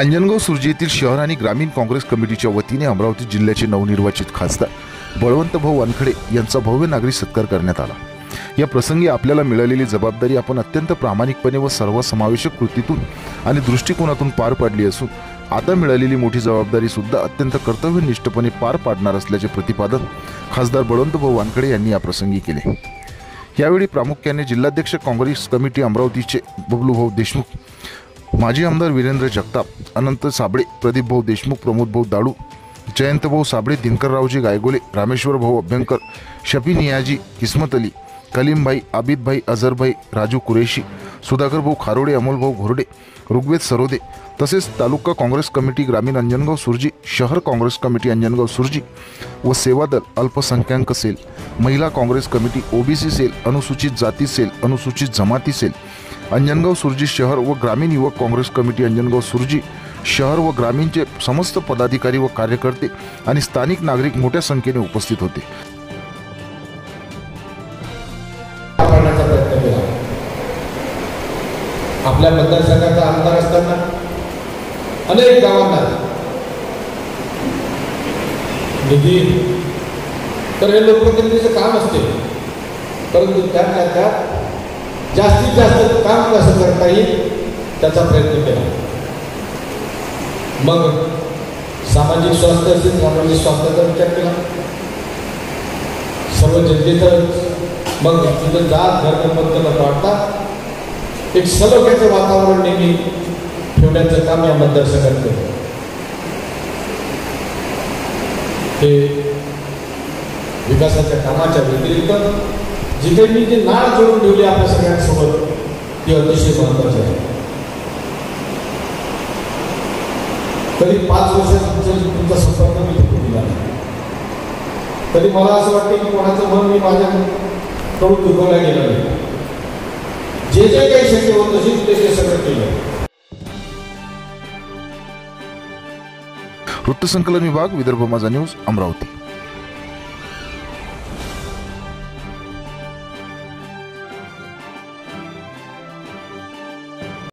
अंजनगाव सुर्जी येथील शहर आणि ग्रामीण काँग्रेस कमिटीच्या वतीने अमरावती जिल्ह्याचे नवनिर्वाचित खासदार बळवंतभाऊ वानखडे यांचा भव्य नागरिक सत्कार करण्यात आला। या प्रसंगी आपल्याला मिळालेली जबाबदारी आपण अत्यंत प्रामाणिकपणे व सर्वसमावेशक कृतीतून आणि दृष्टिकोनातून पार पाडली असून आता मिळालेली मोठी जबाबदारी सुद्धा अत्यंत कर्तव्यनिष्ठपणे पार पाडणार असल्याचे प्रतिपादन खासदार बळवंतभाऊ वानखडे यांनी या प्रसंगी केले। यावेळी प्रामुख्याने जिल्हाध्यक्ष काँग्रेस कमिटी अमरावतीचे बबलूभाऊ देशमुख, माजी आमदार वीरेंद्र जगताप, अनंत साबळे, प्रदीपभाऊ देशमुख, प्रमोदभाऊ दाडू, जयंतभाऊ साबळे, दिनकररावजी गायगोले, रामेश्वरभाऊ अभ्यंकर, शफी नियाजी, किस्मत अली, कलीमभाई, आबिदभाई, अझरभाई, राजू कुरेशी, सुधाकरभाऊ खारोडे, अमोलभाऊ घोरडे, ऋग्वेद सरोदे तसेच तालुका काँग्रेस कमिटी ग्रामीण अंजनगाव सुर्जी, शहर काँग्रेस कमिटी अंजनगाव सुर्जी व सेवादल, अल्पसंख्याक सेल, महिला काँग्रेस कमिटी, ओबीसी सेल, अनुसूचित जाती सेल, अनुसूचित जमाती सेल, अंजनगाव सुर्जी शहर व ग्रामीण युवक काँग्रेस कमिटी अंजनगाव सुर्जी शहर व ग्रामीणचे समस्त पदाधिकारी व कार्यकर्ते आणि स्थानिक नागरिक मोठ्या संख्येने उपस्थित होते। आपल्या मतदारसंघाचा आमदार असताना अनेक गावांना निधी तर हे लोकप्रतिनिधीचं काम असते, परंतु त्यात जास्तीत जास्त काम कसं करता येईल त्याचा प्रयत्न केला। मग सामाजिक स्वास्थ्य असेल, सामाजिक स्वास्थ्याचा विचार केला, सर्व जनतेचं मग तिथं जात धर्म पंथ न पाडता एक सलोख्याचं वातावरण नेहमी ठेवण्याचं काम या मतदारसंघात केलं। हे विकासाच्या कामाच्या व्यतिरिक्त जी काही मी जी नाळ जोडून ठेवली आपल्या सगळ्यांसोबत ती अतिशय महत्वाची आहे। तरी 5 वर्षात तुमचा संपर्क मी दिला, तरी मला असं वाटतं की कोणाचं मन मी माझ्याकडून दुखवलं गेलं नाही। जे काही शक्य होत असेल ते सगळं केलं। वृत्तसंकलन विभाग, विदर्भ माझा न्यूज, अमरावती।